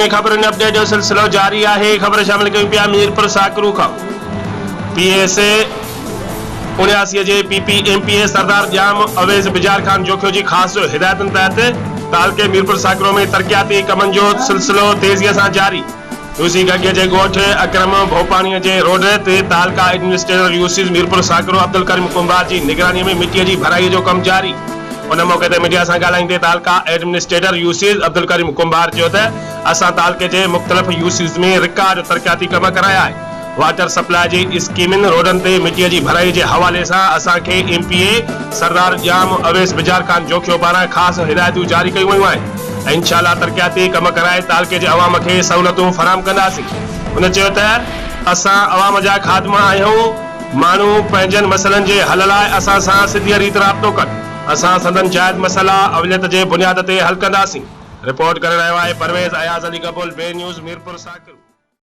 में खबरुनि अपडेट जो सिलसिलो जारी है। खबर शामिल कयूं पिया मीरपुर साकरू खां। PSA 79 जे PPMPA सरदार जाम अवेज़ बिजार खान जोखियो जी ख़ास हिदायतन तहत तालके मीरपुर साकरू में तरक्याती कमन जो सिलसिलो तेज़ीअ सां जारी। यूसी गगे जे गोठ अक्रम भोपाणी जे रोड ते तालका एडमिनिस्ट्रेटर यूसी मीरपुर साकरू अब्दुल करीम कुंभार जी निगरानी में मिट्टी की भराई जो कम जारी। उन मौके ते मीडिया से ॻाल्हाईंदे तालका एडमिनिस्ट्रेटर यूसी अब्दुल करीम कुंभार चयो त असां तालके जे मुख़्तलिफ़ यूसीज़ में रिकॉर्ड तरक्याती कम कराया है। वाटर सप्लाई जी स्कीमिन रोडन ते मिट्टी की भराई के हवाले से असां खे MPA सरदार जाम अवेज़ बिजार खान जोखियो पारां खास हिदायतूं जारी कयूं वयूं आहिनि। इंशाअल्लाह तरक्याती कम कराए तालके जे अवाम के सहूलतूं फराहम कंदासीं। उन चयो त असां अवाम जा खादमा आहियूं। माण्हू पंहिंजनि मसइलनि जे हल लाइ असां सां सिधी रीत राब्तो कनि। असां संदन जायज़ मसइला अवलियत जे बुनियाद ते हल कंदासीं। रिपोर्ट करे रहियो आहे परवेज़ अयाज़ अली कबूल, बे न्यूज़ मीरपुर साकरू।